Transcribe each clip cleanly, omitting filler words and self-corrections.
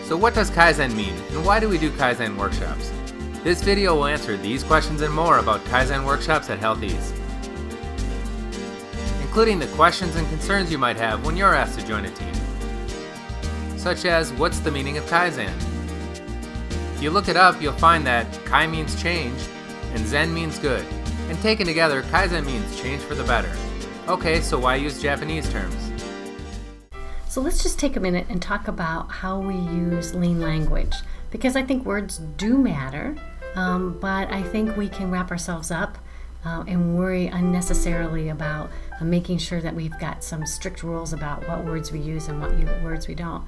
So what does Kaizen mean, and why do we do Kaizen workshops? This video will answer these questions and more about Kaizen workshops at HealthEast, including the questions and concerns you might have when you're asked to join a team, such as what's the meaning of Kaizen? If you look it up, you'll find that Kai means change and Zen means good, and taken together, Kaizen means change for the better. Okay, so why use Japanese terms? So let's just take a minute and talk about how we use lean language, because I think words do matter, but I think we can wrap ourselves up and worry unnecessarily about making sure that we've got some strict rules about what words we use and what words we don't.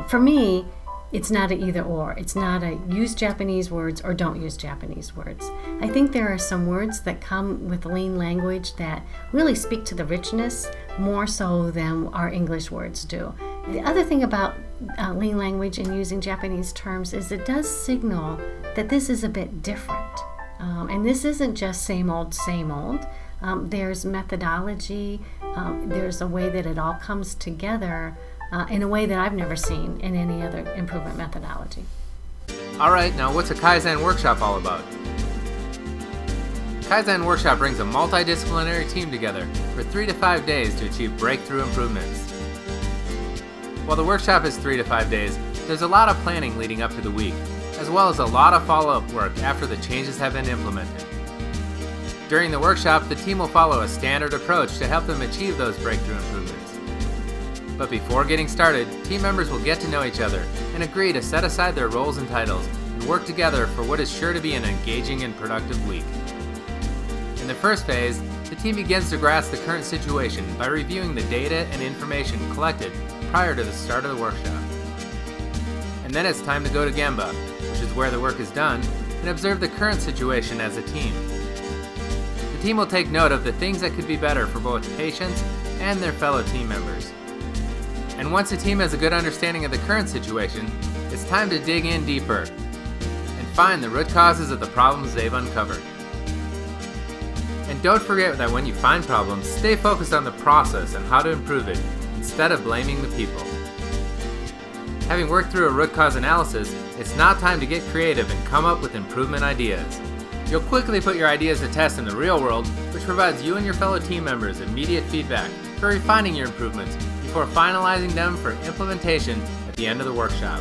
For me, it's not an either or. It's not a use Japanese words or don't use Japanese words. I think there are some words that come with lean language that really speak to the richness more so than our English words do. The other thing about lean language and using Japanese terms is it does signal that this is a bit different. And this isn't just same old, same old. There's methodology, there's a way that it all comes together in a way that I've never seen in any other improvement methodology. Alright, now what's a Kaizen workshop all about? Kaizen workshop brings a multidisciplinary team together for 3 to 5 days to achieve breakthrough improvements. While the workshop is 3 to 5 days, there's a lot of planning leading up to the week, as well as a lot of follow-up work after the changes have been implemented. During the workshop, the team will follow a standard approach to help them achieve those breakthrough improvements. But before getting started, team members will get to know each other and agree to set aside their roles and titles and work together for what is sure to be an engaging and productive week. In the first phase, the team begins to grasp the current situation by reviewing the data and information collected prior to the start of the workshop. And then it's time to go to Gemba, which is where the work is done, and observe the current situation as a team. The team will take note of the things that could be better for both patients and their fellow team members. And once the team has a good understanding of the current situation, it's time to dig in deeper and find the root causes of the problems they've uncovered. And don't forget that when you find problems, stay focused on the process and how to improve it instead of blaming the people. Having worked through a root cause analysis, it's now time to get creative and come up with improvement ideas. You'll quickly put your ideas to test in the real world, which provides you and your fellow team members immediate feedback for refining your improvements before finalizing them for implementation at the end of the workshop.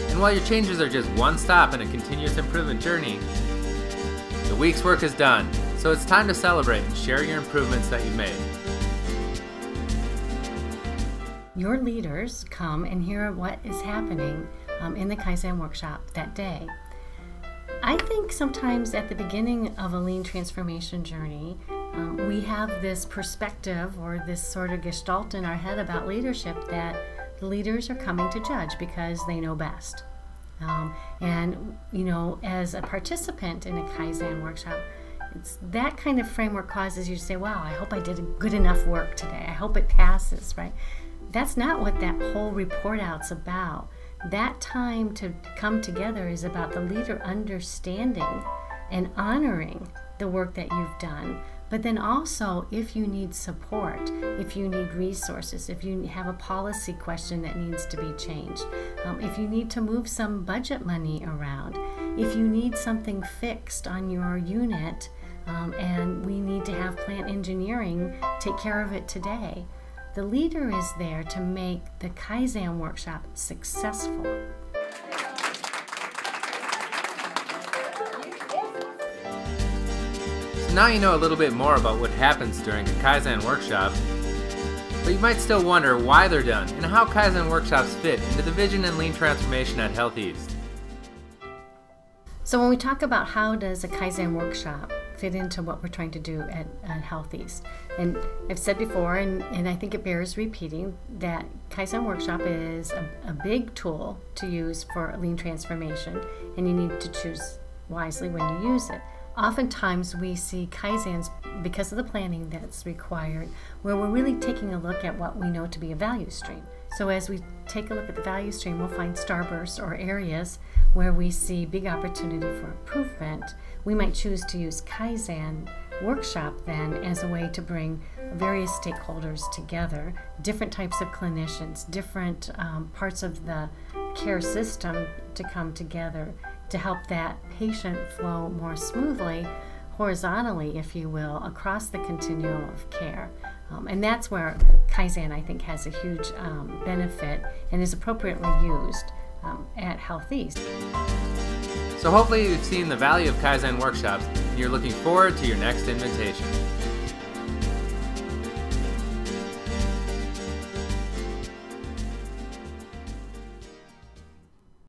And while your changes are just one stop in a continuous improvement journey, the week's work is done, so it's time to celebrate and share your improvements that you've made. Your leaders come and hear what is happening in the Kaizen workshop that day. I think sometimes at the beginning of a lean transformation journey, we have this perspective or this sort of gestalt in our head about leadership that the leaders are coming to judge because they know best. And you know, as a participant in a Kaizen workshop, that kind of framework causes you to say, wow, I hope I did good enough work today. I hope it passes, right? That's not what that whole report out's about. That time to come together is about the leader understanding and honoring the work that you've done, but then also if you need support, if you need resources, if you have a policy question that needs to be changed, if you need to move some budget money around, if you need something fixed on your unit and we need to have plant engineering take care of it today. The leader is there to make the Kaizen workshop successful. So now you know a little bit more about what happens during a Kaizen workshop, but you might still wonder why they're done and how Kaizen workshops fit into the vision and lean transformation at HealthEast. So when we talk about how does a Kaizen workshop fit into what we're trying to do at HealthEast, and I've said before, and I think it bears repeating, that Kaizen workshop is a big tool to use for lean transformation, and you need to choose wisely when you use it. Oftentimes we see Kaizens, because of the planning that's required, where we're really taking a look at what we know to be a value stream. So as we take a look at the value stream, we'll find starbursts or areas where we see big opportunity for improvement. We might choose to use Kaizen workshop then as a way to bring various stakeholders together, different types of clinicians, different parts of the care system to come together to help that patient flow more smoothly, horizontally, if you will, across the continuum of care. And that's where Kaizen, I think, has a huge benefit and is appropriately used at HealthEast. So hopefully you've seen the value of Kaizen Workshops and you're looking forward to your next invitation.